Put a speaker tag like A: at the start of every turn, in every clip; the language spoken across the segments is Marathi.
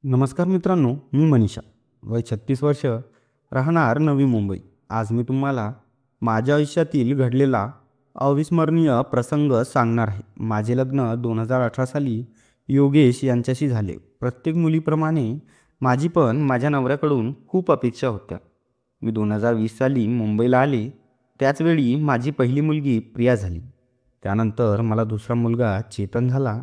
A: नमस्कार मित्रांनो, मी मनीषा, वय 36 वर्ष, राहणार नवी मुंबई. आज मी तुम्हाला माझ्या आयुष्यातील घडलेला अविस्मरणीय प्रसंग सांगणार आहे. माझे लग्न 2018 साली योगेश यांच्याशी झाले. प्रत्येक मुलीप्रमाणे माझी पण माझ्या नवऱ्याकडून खूप अपेक्षा होत्या. मी 2020 साली मुंबईला आले. त्याचवेळी माझी पहिली मुलगी प्रिया झाली. त्यानंतर मला दुसरा मुलगा चेतन झाला.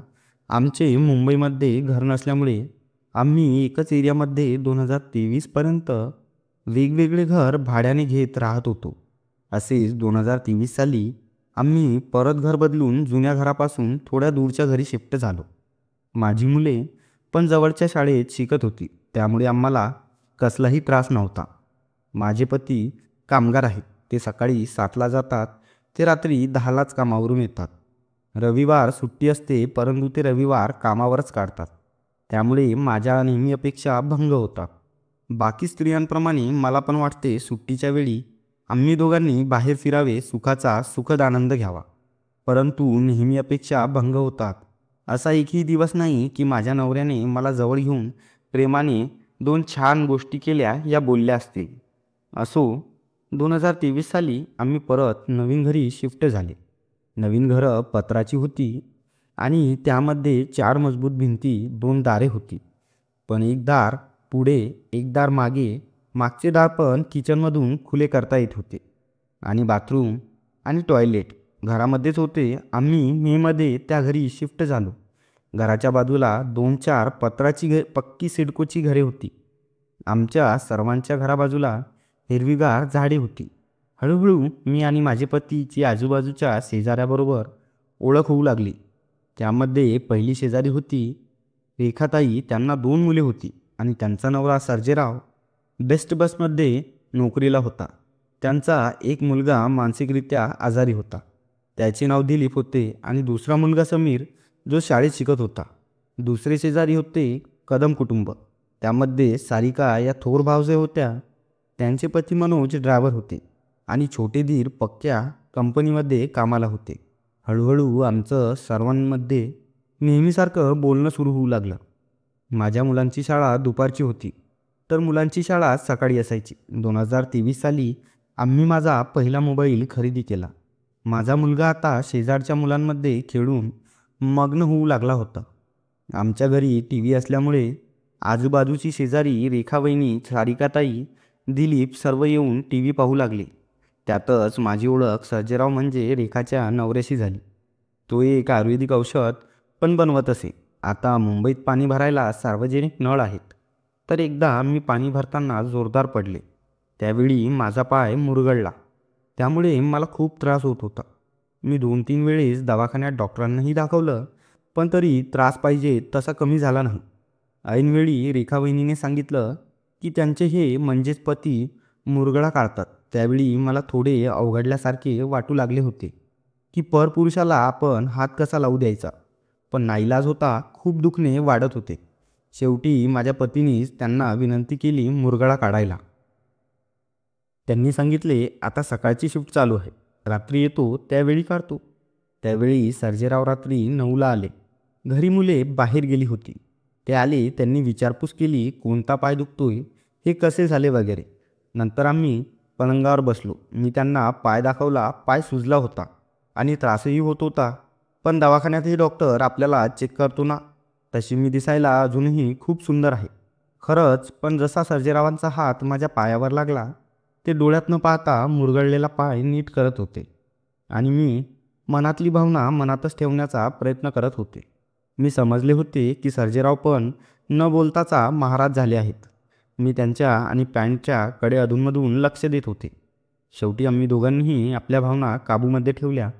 A: आमचे मुंबईमध्ये घर नसल्यामुळे आम्ही एकच एरियामध्ये 2023पर्यंत वेगवेगळे घर भाड्याने घेत राहत होतो. असेच 2023 साली आम्ही परत घर बदलून जुन्या घरापासून थोड्या दूरच्या घरी शिफ्ट झालो. माझी मुले पण जवळच्या शाळेत शिकत होती, त्यामुळे आम्हाला कसलाही त्रास नव्हता. माझे पती कामगार आहेत. ते सकाळी 7ला जातात, ते रात्री 10लाच कामावरून येतात. रविवार सुट्टी असते, परंतु ते रविवार कामावरच काढतात. त्यामुळे माझ्या नेहमी अपेक्षा भंग होतात. बाकी स्त्रियांप्रमाणे मला पण वाटते सुट्टीच्या वेळी आम्ही दोघांनी बाहेर फिरावे, सुखाचा सुखद आनंद घ्यावा. परंतु नेहमी अपेक्षा भंग होतात. असा एकही दिवस नाही की माझ्या नवऱ्याने मला जवळ घेऊन प्रेमाने 2 छान गोष्टी केल्या या बोलल्या असतील. असो, 2023 साली आम्ही परत नवीन घरी शिफ्ट झाले. नवीन घरं पत्राची होती आणि त्यामध्ये 4 मजबूत भिंती, 2 दारे होती. पण एक दार पुढे, एक दार मागे. मागचे दार पण किचनमधून खुले करता येत होते. आणि बाथरूम आणि टॉयलेट घरामध्येच होते. आम्ही मेमध्ये त्या घरी शिफ्ट झालो. घराच्या बाजूला 2-4 पत्राची पक्की सिडकोची घरे होती. आमच्या सर्वांच्या घराबाजूला हिरवीगार झाडे होती. हळूहळू मी आणि माझे पतीची आजूबाजूच्या शेजाऱ्याबरोबर ओळख होऊ लागली. त्यामध्ये पहिली शेजारी होती रेखाताई. त्यांना 2 मुले होती आणि त्यांचा नवरा सर्जेराव बेस्ट बसमध्ये नोकरीला होता. त्यांचा एक मुलगा मानसिकरित्या आजारी होता. त्याचे नाव दिलीप होते आणि दुसरा मुलगा समीर, जो शाळेत शिकत होता. दुसरे शेजारी होते कदम कुटुंब. त्यामध्ये सारिका या थोर भावजे होत्या. त्यांचे पती मनोज ड्रायव्हर होते आणि छोटे धीर पक्क्या कंपनीमध्ये कामाला होते. हळूहळू आमचं सर्वांमध्ये नेहमीसारखं बोलणं सुरू होऊ लागलं. माझ्या मुलांची शाळा दुपारची होती, तर मुलांची शाळा सकाळी असायची. 2023 साली आम्ही माझा पहिला मोबाईल खरेदी केला. माझा मुलगा आता शेजारच्या मुलांमध्ये खेळून मग्न होऊ लागला होता. आमच्या घरी टी व्ही असल्यामुळे आजूबाजूची शेजारी रेखावहिनी, सारिकाताई, दिलीप सर्व येऊन टी व्ही पाहू लागले. त्यातच माझी ओळख सर्जेराव म्हणजे रेखाच्या नवऱ्याशी झाली. तो एक आयुर्वेदिक औषध पण बनवत असे. आता मुंबईत पाणी भरायला सार्वजनिक नळ आहेत. तर एकदा मी पाणी भरताना जोरदार पडले. त्यावेळी माझा पाय मुरगळला. त्यामुळे मला खूप त्रास होत होता. मी 2-3 वेळेस दवाखान्यात डॉक्टरांनाही दाखवलं, पण तरी त्रास पाहिजे तसा कमी झाला नाही. ऐनवेळी रेखावहिनीने सांगितलं की त्यांचे हे म्हणजेच पती मुरगळा काढतात. त्यावेळी मला थोडे अवघडल्यासारखे वाटू लागले होते की परपुरुषाला आपण हात कसा लावू द्यायचा. पण नाईलाज होता. खूप दुखणे वाढत होते. शेवटी माझ्या पतीनेच त्यांना विनंती केली मुरगळा काढायला. त्यांनी सांगितले, आता सकाळची शिफ्ट चालू आहे, रात्री येतो त्यावेळी काढतो. त्यावेळी सर्जेराव रात्री 9ला आले. घरी मुले बाहेर गेली होती. ते आले. त्यांनी विचारपूस केली, कोणता पाय दुखतोय, हे कसे झाले वगैरे. नंतर आम्ही पलंगावर बसलो. मी त्यांना पाय दाखवला. पाय सुजला होता आणि त्रासही होत होता. पण दवाखान्यातही डॉक्टर आपल्याला चेक करतो ना, तशी मी दिसायला अजूनही खूप सुंदर आहे. खरंच. पण जसा सर्जेरावांचा हात माझ्या पायावर लागला, ते डोळ्यात न पाहता मुरगळलेला पाय नीट करत होते आणि मी मनातली भावना मनातच ठेवण्याचा प्रयत्न करत होते. मी समजले होते की सर्जेराव पण न बोलताचा महाराज झाले आहेत. मी त्यांच्या आणि पॅन्टच्या कडे अधूनमधून लक्ष देत होते. शेवटी आम्ही दोघांनीही आपल्या भावना काबूमध्ये ठेवल्या.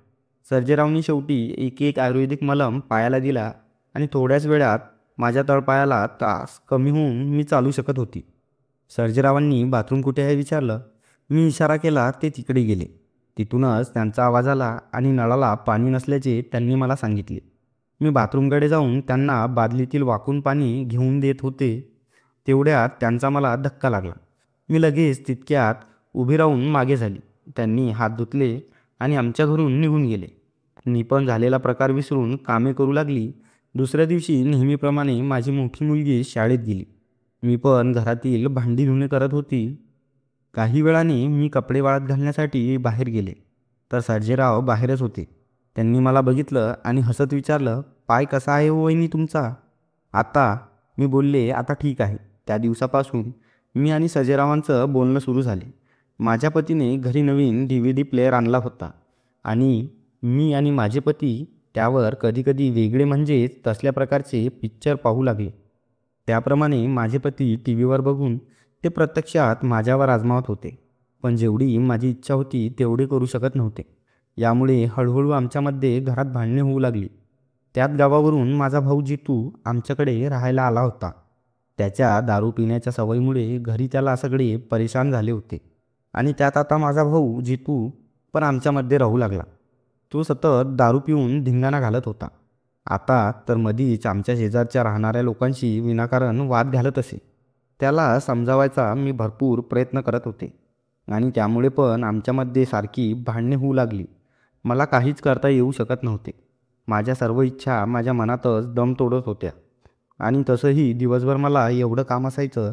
A: सर्जेरावनी शेवटी एक आयुर्वेदिक मलम पायाला दिला आणि थोड्याच वेळात माझ्या तळपायाला त्रास कमी होऊन मी चालू शकत होती. सर्जेरावांनी बाथरूम कुठे आहे विचारलं. मी इशारा केला. ते तिकडे गेले. तिथूनच त्यांचा आवाज आला आणि नळाला पाणी नसल्याचे त्यांनी मला सांगितले. मी बाथरूमकडे जाऊन त्यांना बादलीतील वाकून पाणी घेऊन देत होते. तेवढ्यात त्यांचा मला धक्का लागला. मी लगेच तितक्यात उभी राहून मागे झाली. त्यांनी हात धुतले आणि आमच्या घरून निघून गेले. मी पण झालेला प्रकार विसरून कामे करू लागली. दुसऱ्या दिवशी नेहमीप्रमाणे माझी मोठी मुलगी शाळेत गेली. मी पण घरातील भांडी धुणे करत होती. काही वेळाने मी कपडे वाळत घालण्यासाठी बाहेर गेले तर सर्जेराव बाहेरच होते. त्यांनी मला बघितलं आणि हसत विचारलं, "पाय कसा आहे हो वहिनी तुमचा?" आता मी बोलले, "आता ठीक आहे." त्या दिवसापासून मी आणि सर्जेरावांचं बोलणं सुरू झाले. माझ्या पतीने घरी नवीन DVD प्लेअर आणला होता आणि मी आणि माझे पती त्यावर कधीकधी वेगळे म्हणजेच तसल्या प्रकारचे पिक्चर पाहू लागले. त्याप्रमाणे माझे पती टी व्हीवर बघून ते प्रत्यक्षात माझ्यावर आजमावत होते. पण जेवढी माझी इच्छा होती तेवढे करू शकत नव्हते. यामुळे हळूहळू आमच्यामध्ये घरात भांडणे होऊ लागली. त्यात गावावरून माझा भाऊ जितू आमच्याकडे राहायला आला होता. त्याच्या दारू पिण्याच्या सवयीमुळे घरी त्याला सगळे परेशान झाले होते आणि त्यात आता माझा भाऊ जितू पण आमच्यामध्ये राहू लागला. तो सतत दारू पिऊन धिंगाणा घालत होता. आता तर मधीच आमच्या शेजारच्या राहणाऱ्या लोकांशी विनाकारण वाद घालत असे. त्याला समजावायचा मी भरपूर प्रयत्न करत होते आणि त्यामुळे पण आमच्यामध्ये सारखी भांडणे होऊ लागली. मला काहीच करता येऊ शकत नव्हते. माझ्या सर्व इच्छा माझ्या मनातच दम तोडत होत्या आणि तसंही दिवसभर मला एवढं काम असायचं,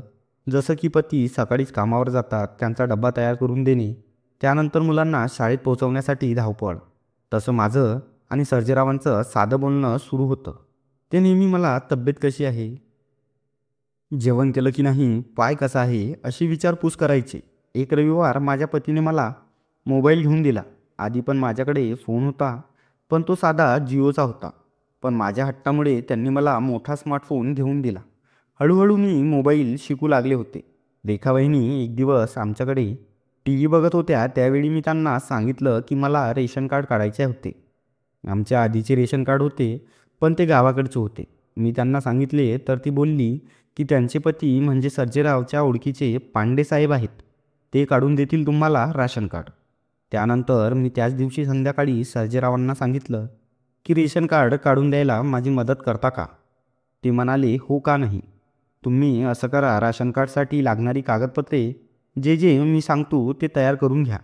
A: जसं की पती सकाळीच कामावर जातात, त्यांचा डबा तयार करून देणे, त्यानंतर मुलांना शाळेत पोहोचवण्यासाठी धावपळ. तसं माझं आणि सर्जेरावांचं साधं बोलणं सुरू होतं. ते नेहमी मला तब्येत कशी आहे, जेवण केलं की नाही, पाय कसा आहे अशी विचारपूस करायचे. एक रविवार माझ्या पतीने मला मोबाईल घेऊन दिला. आधी पण माझ्याकडे फोन होता, पण तो साधा जिओचा होता. पण माझ्या हट्टामुळे त्यांनी मला मोठा स्मार्टफोन घेऊन दिला. हळूहळू मी मोबाईल शिकू लागले होते. रेखा वहिनी एक दिवस आमच्याकडे टी व्ही बघत होत्या. त्यावेळी मी त्यांना सांगितलं की मला रेशन कार्ड काढायचे होते. आमच्या आधीचे रेशन कार्ड होते, पण ते गावाकडचे होते. मी त्यांना सांगितले तर ती बोलली की त्यांचे पती म्हणजे सर्जेरावच्या ओळखीचे पांडे साहेब आहेत, ते काढून देतील तुम्हाला राशन कार्ड. त्यानंतर मी त्याच दिवशी संध्याकाळी सर्जेरावांना सांगितलं की रेशन कार्ड काढून द्यायला माझी मदत करता का? ते म्हणाले, "हो का नाही. तुम्ही असं करा, राशन कार्डसाठी लागणारी कागदपत्रे जे जे मी सांगतो ते तयार करून घ्या."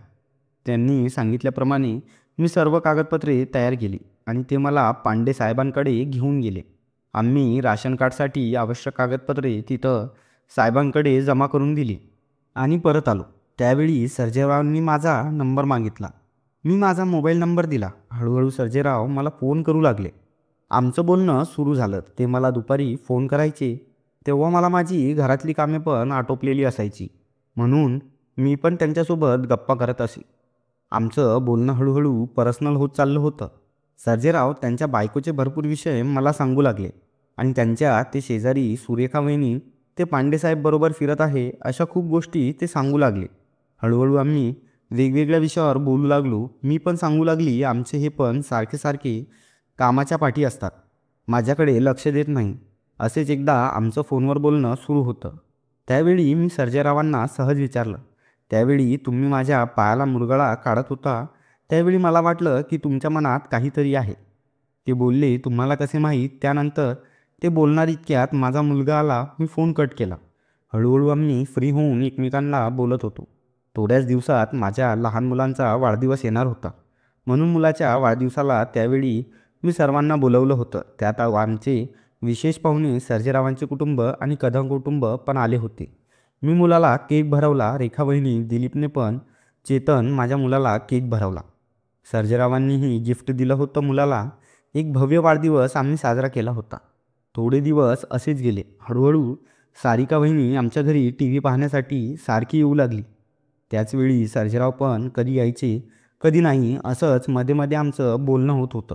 A: त्यांनी सांगितल्याप्रमाणे मी सर्व कागदपत्रे तयार केली आणि ते मला पांडे साहेबांकडे घेऊन गेले. आम्ही राशन कार्डसाठी आवश्यक कागदपत्रे तिथं साहेबांकडे जमा करून दिली आणि परत आलो. त्यावेळी सर्जेरावांनी माझा नंबर मागितला. मी माझा मोबाईल नंबर दिला. हळूहळू सर्जेराव मला फोन करू लागले. आमचं बोलणं सुरू झालं. ते मला दुपारी फोन करायचे, तेव्हा मला माझी घरातली कामे पण आटोपलेली असायची, म्हणून मी पण त्यांच्यासोबत गप्पा करत असे. आमचं बोलणं हळूहळू पर्सनल होत चाललं होतं. सर्जेराव त्यांच्या बायकोचे भरपूर विषय मला सांगू लागले आणि त्यांच्या ते शेजारी सुरेखा वहिनी ते पांडेसाहेब बरोबर फिरत आहे अशा खूप गोष्टी ते सांगू लागले. हळूहळू आम्ही वेगवेगळ्या विषयावर बोलू लागलो. मी पण सांगू लागली, आमचे हे पण सारखे सारखे कामाच्या पाठी असतात, माझ्याकडे लक्ष देत नाही. असेच एकदा आमचं फोनवर बोलणं सुरू होतं. त्यावेळी मी सर्जेरावांना सहज विचारलं, "त्यावेळी तुम्ही माझ्या पायाला मुरगळा काढत होता, त्यावेळी मला वाटलं की तुमच्या मनात काहीतरी आहे." ते बोलले, "तुम्हाला कसे माहीत?" त्यानंतर ते बोलणार इतक्यात माझा मुलगा आला. मी फोन कट केला. हळूहळू आम्ही फ्री होऊन एकमेकांना बोलत होतो. थोड्याच दिवसात माझ्या लहान मुलांचा वाढदिवस येणार होता, म्हणून मुलाच्या वाढदिवसाला त्यावेळी मी सर्वांना बोलवलं होतं. त्यात आमचे विशेष पाहुणे सर्जेरावांचे कुटुंब आणि कदम कुटुंब पण आले होते. मी मुलाला केक भरवला. रेखा वहिनी, दिलीपने पण चेतन माझ्या मुलाला केक भरवला. सर्जेरावांनीही गिफ्ट दिलं होतं मुलाला. एक भव्य वाढदिवस आम्ही साजरा केला होता. थोडे दिवस असेच गेले. हळूहळू सारिका वहिनी आमच्या घरी टी व्ही पाहण्यासाठी सारखी येऊ लागली. त्याचवेळी सर्जेराव पण कधी यायचे, कधी नाही, असंच मध्ये मध्ये आमचं बोलणं होत होतं.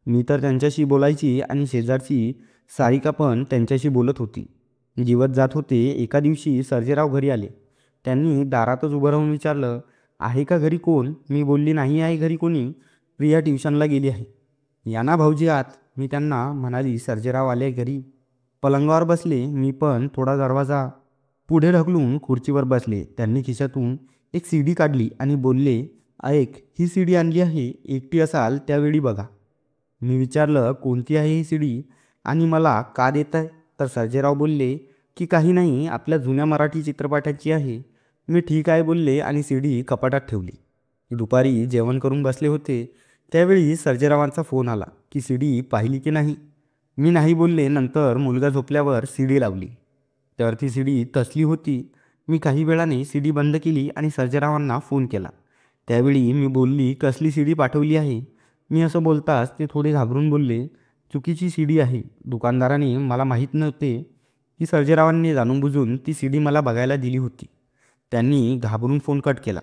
A: मी तर त्यांच्याशी बोलायची आणि शेजारची सारिका पण त्यांच्याशी बोलत होती. दिवस जात होते. एका दिवशी सर्जेराव घरी आले. त्यांनी दारातच उभं राहून विचारलं, "आहे का घरी कोण?" मी बोलली, "नाही आहे घरी कोणी, प्रिया ट्युशनला गेली आहे." "या ना भाऊजी आत." मी त्यांना म्हणाली. सर्जेराव आले घरी. पलंगावर बसले. मी पण थोडा दरवाजा पुढे ढकलून खुर्चीवर बसले. त्यांनी खिशातून एक सीडी काढली आणि बोलले, "ऐक, ही सीडी आणली आहे, एकटी असाल त्यावेळी बघा." मी विचारलं, "कोणती आहे ही सीडी आणि मला का देत आहे?" तर सर्जेराव बोलले की "काही नाही, आपल्या जुन्या मराठी चित्रपटाची आहे." मी "ठीक आहे" बोलले आणि सीडी कपाटात ठेवली. दुपारी जेवण करून बसले होते, त्यावेळी सर्जेरावांचा फोन आला की "सीडी पाहिली की नाही?" मी नाही बोलले. नंतर मुलगा झोपल्यावर सीडी लावली, तर ती सीडी तसली होती. मी काही वेळाने सीडी बंद केली आणि सर्जेरावांना फोन केला. त्यावेळी मी बोलली, कसली सीडी पाठवली आहे? मी असं बोलताच ते थोडे घाबरून बोलले, चुकीची सीडी आहे. दुकानदाराने मला माहीत नव्हते की सर्जेरावांनी जाणूनबुजून ती सीडी मला बघायला दिली होती. त्यांनी घाबरून फोन कट केला.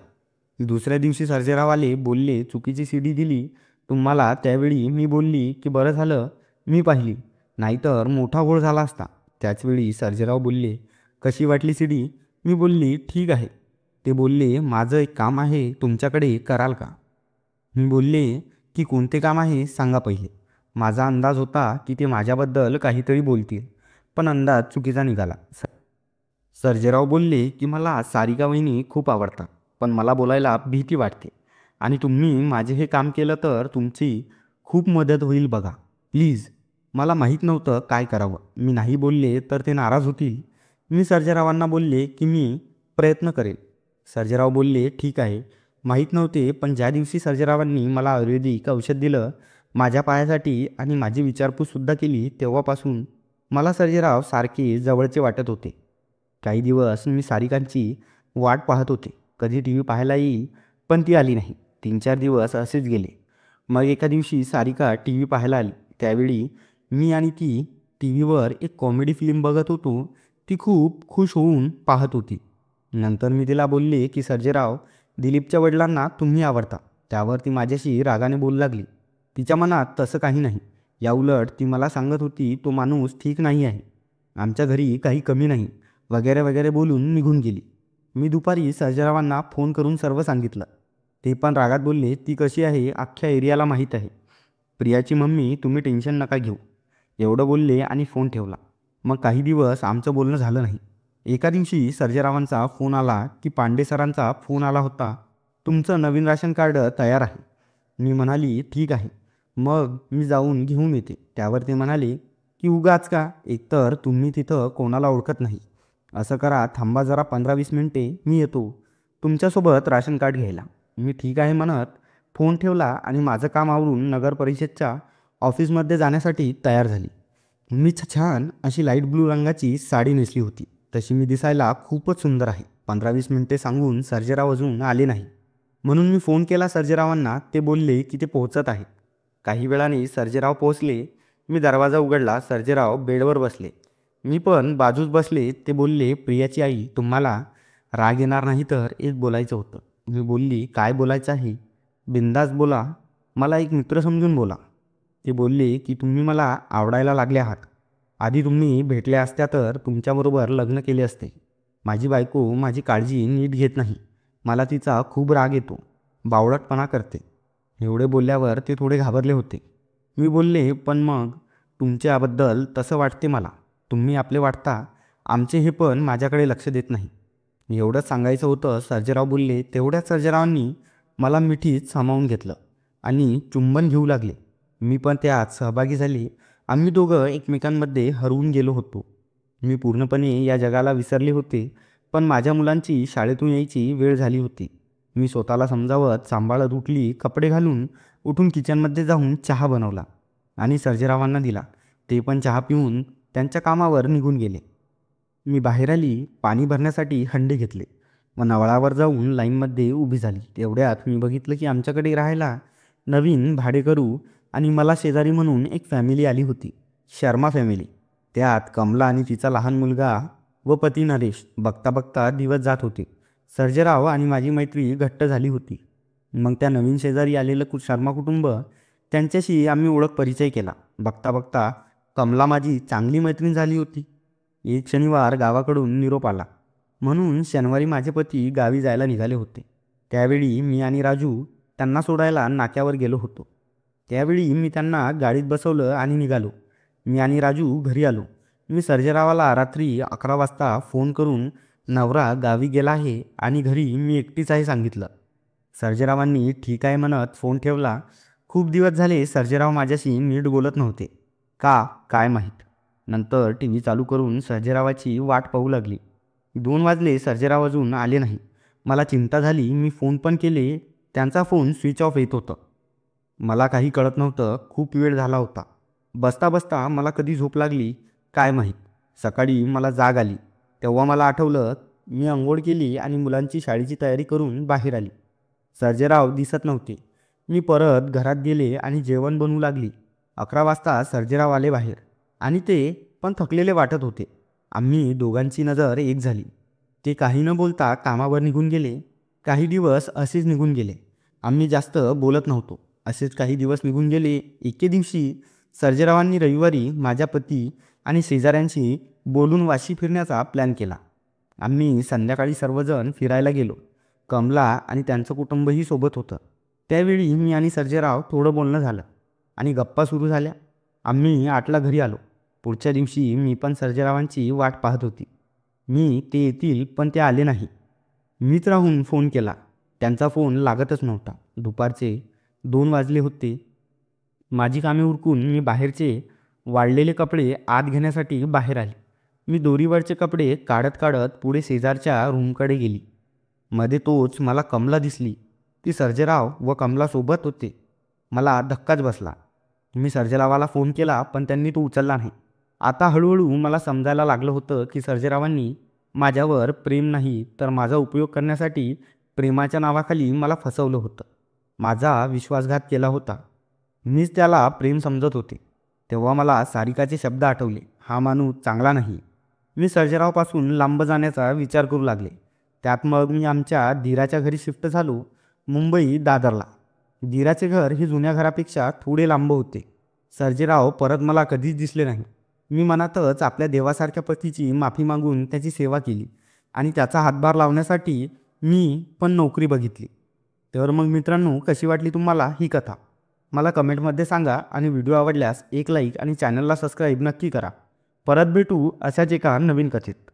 A: दुसऱ्या दिवशी सर्जेराव आले, बोलले, चुकीची सीडी दिली तुम्हाला. त्यावेळी मी बोलली की बरं झालं मी पाहिली, नाहीतर मोठा घोळ झाला असता. त्याचवेळी सर्जेराव बोलले, कशी वाटली सीडी? मी बोलली, ठीक आहे. ते बोलले, माझं एक काम आहे तुमच्याकडे, कराल का? मी बोलले की कोणते काम आहे सांगा पहिले. माझा अंदाज होता की ते माझ्याबद्दल काहीतरी बोलतील, पण अंदाज चुकीचा निघाला. सर्जेराव बोलले की मला सारिका वहिनी खूप आवडतात, पण मला बोलायला भीती वाटते आणि तुम्ही माझे हे काम केलं तर तुमची खूप मदत होईल बघा, प्लीज. मला माहीत नव्हतं काय करावं. मी नाही बोलले तर ते नाराज होतील. मी सर्जेरावांना बोलले की मी प्रयत्न करेल. सर्जेराव बोलले, ठीक आहे. माहीत नव्हते, पण ज्या दिवशी सर्जेरावांनी मला आयुर्वेदिक औषध दिलं माझ्या पायासाठी आणि माझी विचारपूससुद्धा केली, तेव्हापासून मला सर्जेराव सारखे जवळचे वाटत होते. काही दिवस मी सारिकांची वाट पाहत होते, कधी टी व्ही पाहायला येईल, पण ती आली नाही. 3-4 दिवस असेच गेले. मग एका दिवशी सारिका टी व्ही पाहायला आली. त्यावेळी मी आणि ती टी व्हीवर एक कॉमेडी फिल्म बघत होतो. ती खूप खुश होऊन पाहत होती. नंतर मी तिला बोलले की सर्जेराव, दिलीपच्या वडिलांना तुम्ही आवडता. त्यावर ती माझ्याशी रागाने बोलू लागली. तिच्या मनात तसं काही नाही. याउलट ती मला सांगत होती, तो माणूस ठीक नाही आहे, आमच्या घरी काही कमी नाही, वगैरे वगैरे बोलून निघून गेली. मी दुपारी सर्जेरावांना फोन करून सर्व सांगितलं. ते पण रागात बोलले, ती कशी आहे अख्ख्या एरियाला माहीत आहे. प्रियाची मम्मी, तुम्ही टेन्शन नका घेऊ, एवढं बोलले आणि फोन ठेवला. मग काही दिवस आमचं बोलणं झालं नाही. एका दिवशी सर्जेरावांचा फोन आला की पांडे सरांचा फोन आला होता, तुमचं नवीन राशन कार्ड तयार आहे. मी म्हणाली, ठीक आहे, मग मी जाऊन घेऊन येते. त्यावर ते म्हणाले की उगाच का, एकतर तुम्ही तिथं कोणाला ओळखत नाही. असं करा, थांबा जरा 15-20 मिनिटे, मी येतो तुमच्यासोबत राशन कार्ड घ्यायला. मी ठीक आहे म्हणत फोन ठेवला आणि माझं काम आवरून नगर परिषदच्या ऑफिसमध्ये जाण्यासाठी तयार झाली. मी छान अशी लाईट ब्लू रंगाची साडी नेसली होती. तशी मी दिसायला खूपच सुंदर आहे. 15-20 मिनिटे सांगून सर्जेराव अजून आले नाही, म्हणून मी फोन केला सर्जेरावांना. ते बोलले की ते पोहोचत आहेत. काही वेळाने सर्जेराव पोहोचले. मी दरवाजा उघडला. सर्जेराव बेडवर बसले, मी पण बाजूस बसले. ते बोलले, प्रियाची आई, तुम्हाला राग येणार नाही तर एक बोलायचं होतं. मी बोलली, काय बोलायचं आहे? बिंदास बोला, मला एक मित्र समजून बोला. ते बोलले की तुम्ही मला आवडायला लागले आहात. आधी तुम्ही भेटल्या असत्या तर तुमच्याबरोबर लग्न केले असते. माझी बायको माझी काळजी नीट घेत नाही, मला तिचा खूप राग येतो, बावळटपणा करते. एवढे बोलल्यावर ते थोडे घाबरले होते. मी बोलले, पण मग तुमच्याबद्दल तसं वाटते मला, तुम्ही आपले वाटता, आमचे हे पण माझ्याकडे लक्ष देत नाही. एवढंच सांगायचं होतं. सर्जेराव बोलले. तेवढ्याच सर्जेरावांनी मला मिठीत सामावून घेतलं आणि चुंबन घेऊ लागले. मी पण त्यात सहभागी झाले. आम्ही दोघं एकमेकांमध्ये हरवून गेलो होतो. मी पूर्णपणे या जगाला विसरले होते, पण माझ्या मुलांची शाळेतून यायची वेळ झाली होती. मी स्वतःला समजावत सांभाळत उठली. कपडे घालून उठून किचनमध्ये जाऊन चहा बनवला आणि सर्जेरावांना दिला. ते पण चहा पिऊन त्यांच्या कामावर निघून गेले. मी बाहेर आली. पाणी भरण्यासाठी हंडे घेतले व नवळावर जाऊन लाईनमध्ये उभी झाली. तेवढ्यात मी बघितलं की आमच्याकडे राहायला नवीन भाडेकरू आणि मला शेजारी म्हणून एक फॅमिली आली होती, शर्मा फॅमिली. त्यात कमला आणि तिचा लहान मुलगा व पती नरेश. बघता बघता दिवस जात होते. सर्जेराव आणि माझी मैत्री घट्ट झाली होती. मग त्या नवीन शेजारी आलेलं शर्मा कुटुंब, त्यांच्याशी आम्ही ओळख परिचय केला. बघता बघता कमला माझी चांगली मैत्रीण झाली होती. एक शनिवार गावाकडून निरोप आला, म्हणून शनिवारी माझे पती गावी जायला निघाले होते. त्यावेळी मी आणि राजू त्यांना सोडायला नाक्यावर गेलो होतो. त्यावेळी मी त्यांना गाडीत बसवलं आणि निघालो. मी आणि राजू घरी आलो. मी सर्जेरावाला रात्री 11 वाजता फोन करून नवरा गावी गेला आहे आणि घरी मी एकटीच आहे सांगितलं. सर्जेरावांनी ठीक आहे म्हणत फोन ठेवला. खूप दिवस झाले सर्जेराव माझ्याशी नीट बोलत नव्हते, का काय माहीत. नंतर टी व्ही चालू करून सर्जेरावाची वाट पाहू लागली. 2 वाजले, सर्जेराव अजून आले नाही. मला चिंता झाली. मी फोन पण केले, त्यांचा फोन स्विच ऑफ येत होतं. मला काही कळत नव्हतं. खूप वेळ झाला होता. बसता बसता मला कधी झोप लागली काय माहीत. सकाळी मला जाग आली तेव्हा मला आठवलं. मी अंघोळ केली आणि मुलांची शाळेची तयारी करून बाहेर आली. सर्जेराव दिसत नव्हते. मी परत घरात गेले आणि जेवण बनवू लागली. 11 वाजता सर्जेराव आले बाहेर आणि ते पण थकलेले वाटत होते. आम्ही दोघांची नजर एक झाली. ते काही न बोलता कामावर निघून गेले. काही दिवस असेच निघून गेले. आम्ही जास्त बोलत नव्हतो. असेच काही दिवस निघून गेले. एके दिवशी सर्जेरावांनी रविवारी माझ्या पती आणि शेजाऱ्यांशी बोलून वाशी फिरण्याचा प्लॅन केला. आम्ही संध्याकाळी सर्वजण फिरायला गेलो. कमला आणि त्यांचं कुटुंबही सोबत होतं. त्यावेळी मी आणि सर्जेराव थोडं बोलणं झालं आणि गप्पा सुरू झाल्या. आम्ही 8ला घरी आलो. पुढच्या दिवशी मी पण सर्जेरावांची वाट पाहत होती. ते येतील पण ते आले नाही. मीच राहून फोन केला. त्यांचा फोन लागतच नव्हता. दुपारचे 2 वाजले होते. माझी कामे उरकून मी बाहेरचे वाळलेले कपडे आत घेण्यासाठी बाहेर आले. मी दोरीवरचे कपडे काढत काढत पुढे शेजारच्या रूमकडे गेली. मध्ये तोच मला कमला दिसली. ती सर्जेराव व कमला सोबत होते. मला धक्काच बसला. मी सर्जेरावाला फोन केला पण त्यांनी तो उचलला नाही. आता हळूहळू मला समजायला लागलं होतं की सर्जेरावांनी माझ्यावर प्रेम नाही तर माझा उपयोग करण्यासाठी प्रेमाच्या नावाखाली मला फसवलं होतं. माझा विश्वासघात केला होता. मीच त्याला प्रेम समजत होते. तेव्हा मला सारिकाचे शब्द आठवले. हा माणूस चांगला नाही. मी सर्जेरावपासून लांब जाण्याचा विचार करू लागले. त्यात मग मी आमच्या धीराच्या घरी शिफ्ट झालो. मुंबई दादरला. धीराचे घर हे जुन्या घरापेक्षा थोडे लांब होते. सर्जेराव परत मला कधीच दिसले नाही. मी मनातच आपल्या देवासारख्या पतीची माफी मागून त्याची सेवा केली आणि त्याचा हातभार लावण्यासाठी मी पण नोकरी बघितली. तर मग मित्रांनो, कशी वाटली तुम्हाला ही कथा मला कमेंटमध्ये सांगा आणि व्हिडिओ आवडल्यास एक लाईक आणि चॅनलला सबस्क्राईब नक्की करा. परत भेटू अशाच एका नवीन कथेत.